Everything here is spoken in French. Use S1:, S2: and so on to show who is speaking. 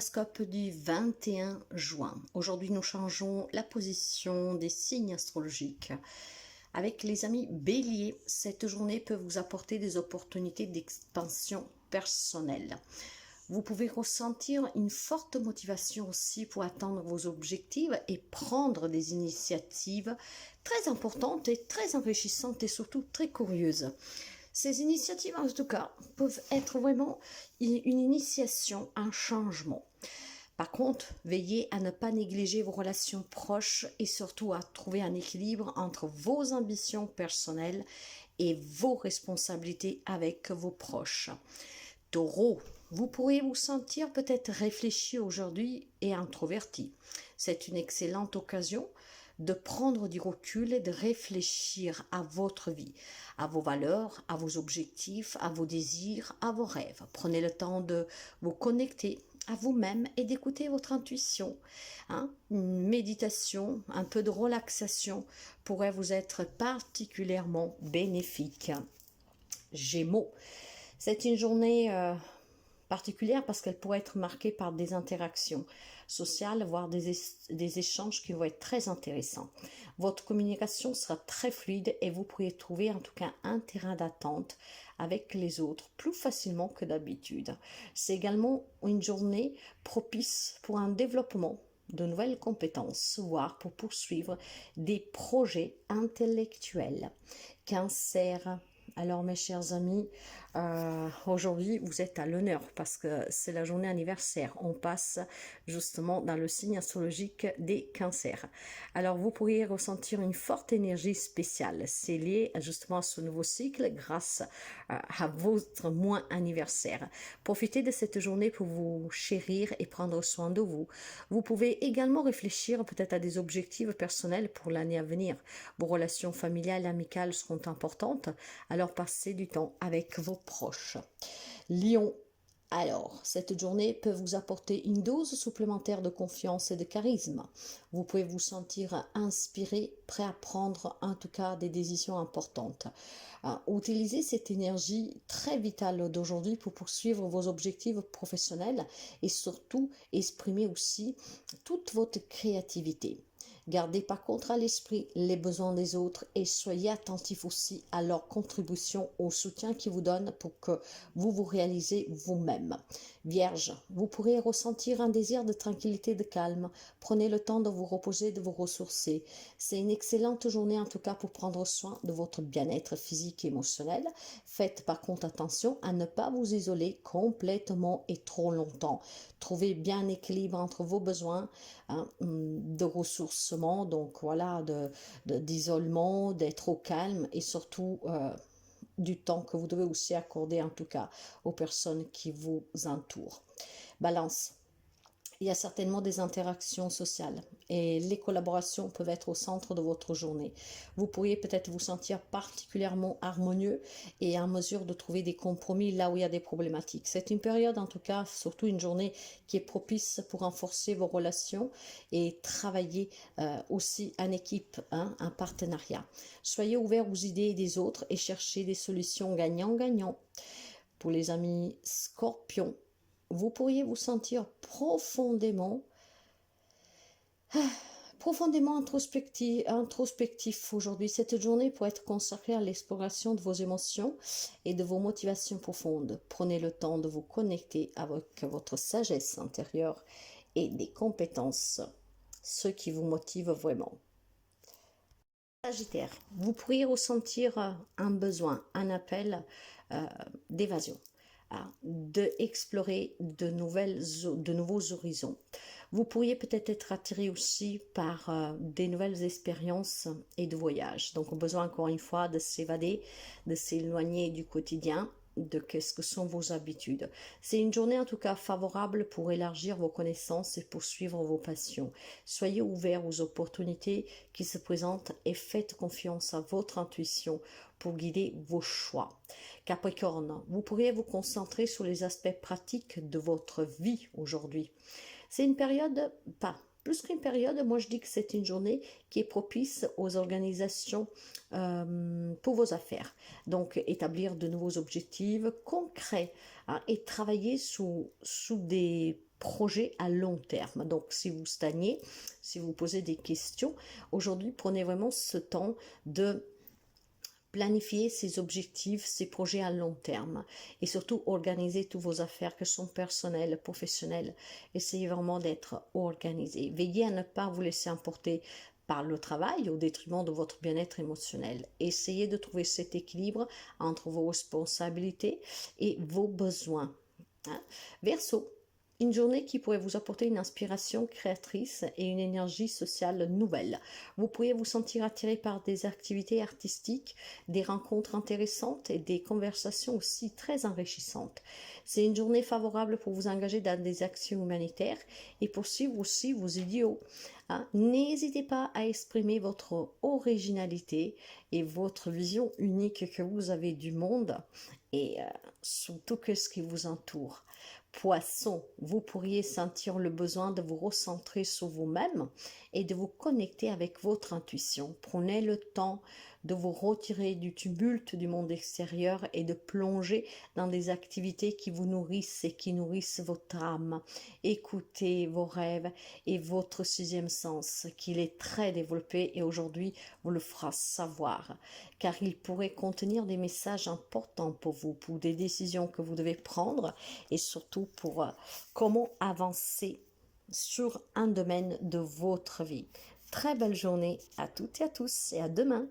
S1: Horoscope du 21 juin. Aujourd'hui, nous changeons la position des signes astrologiques. Avec les amis Bélier, cette journée peut vous apporter des opportunités d'expansion personnelle. Vous pouvez ressentir une forte motivation aussi pour atteindre vos objectifs et prendre des initiatives très importantes et très enrichissantes et surtout très curieuses. Ces initiatives, en tout cas, peuvent être vraiment une initiation, un changement. Par contre, veillez à ne pas négliger vos relations proches et surtout à trouver un équilibre entre vos ambitions personnelles et vos responsabilités avec vos proches. Taureau, vous pourriez vous sentir peut-être réfléchi aujourd'hui et introverti. C'est une excellente occasion de prendre du recul et de réfléchir à votre vie, à vos valeurs, à vos objectifs, à vos désirs, à vos rêves. Prenez le temps de vous connecter à vous-même et d'écouter votre intuition. Une méditation, un peu de relaxation pourrait vous être particulièrement bénéfique. Gémeaux, c'est une journée particulière parce qu'elle pourrait être marquée par des interactions sociales, voire des échanges qui vont être très intéressants. Votre communication sera très fluide et vous pourriez trouver en tout cas un terrain d'attente avec les autres plus facilement que d'habitude. C'est également une journée propice pour un développement de nouvelles compétences, voire pour poursuivre des projets intellectuels. Cancer. Alors mes chers amis, aujourd'hui vous êtes à l'honneur parce que c'est la journée anniversaire. On passe justement dans le signe astrologique des cancers. Alors vous pourriez ressentir une forte énergie spéciale. C'est lié justement à ce nouveau cycle grâce à votre mois anniversaire. Profitez de cette journée pour vous chérir et prendre soin de vous. Vous pouvez également réfléchir peut-être à des objectifs personnels pour l'année à venir. Vos relations familiales et amicales seront importantes. Alors passez du temps avec vos proches. Lion, alors, cette journée peut vous apporter une dose supplémentaire de confiance et de charisme. Vous pouvez vous sentir inspiré, prêt à prendre en tout cas des décisions importantes. Utilisez cette énergie très vitale d'aujourd'hui pour poursuivre vos objectifs professionnels et surtout exprimer aussi toute votre créativité. Gardez par contre à l'esprit les besoins des autres et soyez attentifs aussi à leur contribution au soutien qu'ils vous donnent pour que vous réalisez vous-même. Vierge, vous pourrez ressentir un désir de tranquillité, de calme. Prenez le temps de vous reposer, de vous ressourcer. C'est une excellente journée en tout cas pour prendre soin de votre bien-être physique et émotionnel. Faites par contre attention à ne pas vous isoler complètement et trop longtemps. Trouvez bien un équilibre entre vos besoins de ressourcement, donc voilà, d'isolement, d'être au calme et surtout du temps que vous devez aussi accorder en tout cas aux personnes qui vous entourent. Balance. Il y a certainement des interactions sociales et les collaborations peuvent être au centre de votre journée. Vous pourriez peut-être vous sentir particulièrement harmonieux et en mesure de trouver des compromis là où il y a des problématiques. C'est une période en tout cas, surtout une journée qui est propice pour renforcer vos relations et travailler aussi en équipe, un partenariat. Soyez ouverts aux idées des autres et cherchez des solutions gagnant-gagnant. Pour les amis Scorpions, vous pourriez vous sentir profondément introspectif aujourd'hui. Cette journée pourrait être consacrée à l'exploration de vos émotions et de vos motivations profondes. Prenez le temps de vous connecter avec votre sagesse intérieure et des compétences, ce qui vous motive vraiment. Sagittaire, vous pourriez ressentir un besoin, un appel d'évasion, d'explorer de nouveaux horizons. Vous pourriez peut-être être attiré aussi par des nouvelles expériences et de voyages. Donc, besoin encore une fois de s'évader, de s'éloigner du quotidien, de qu'est-ce que sont vos habitudes. C'est une journée en tout cas favorable pour élargir vos connaissances et poursuivre vos passions. Soyez ouverts aux opportunités qui se présentent et faites confiance à votre intuition pour guider vos choix. Capricorne, vous pourriez vous concentrer sur les aspects pratiques de votre vie aujourd'hui. C'est une période, plus qu'une période, moi je dis que c'est une journée qui est propice aux organisations pour vos affaires. Donc établir de nouveaux objectifs concrets et travailler sous des projet à long terme. Donc, si vous stagnez, si vous posez des questions, aujourd'hui, prenez vraiment ce temps de planifier ses objectifs, ses projets à long terme et surtout organiser toutes vos affaires que sont personnelles, professionnelles. Essayez vraiment d'être organisé. Veillez à ne pas vous laisser emporter par le travail au détriment de votre bien-être émotionnel. Essayez de trouver cet équilibre entre vos responsabilités et vos besoins. Verseau, une journée qui pourrait vous apporter une inspiration créatrice et une énergie sociale nouvelle. Vous pourriez vous sentir attiré par des activités artistiques, des rencontres intéressantes et des conversations aussi très enrichissantes. C'est une journée favorable pour vous engager dans des actions humanitaires et poursuivre aussi vos idéaux. N'hésitez pas à exprimer votre originalité et votre vision unique que vous avez du monde et surtout que ce qui vous entoure. Poisson, vous pourriez sentir le besoin de vous recentrer sur vous-même et de vous connecter avec votre intuition. Prenez le temps de vous retirer du tumulte du monde extérieur et de plonger dans des activités qui vous nourrissent et qui nourrissent votre âme. Écoutez vos rêves et votre sixième sens, qu'il est très développé et aujourd'hui vous le fera savoir, car il pourrait contenir des messages importants pour vous, pour des décisions que vous devez prendre et surtout pour comment avancer sur un domaine de votre vie. Très belle journée à toutes et à tous et à demain.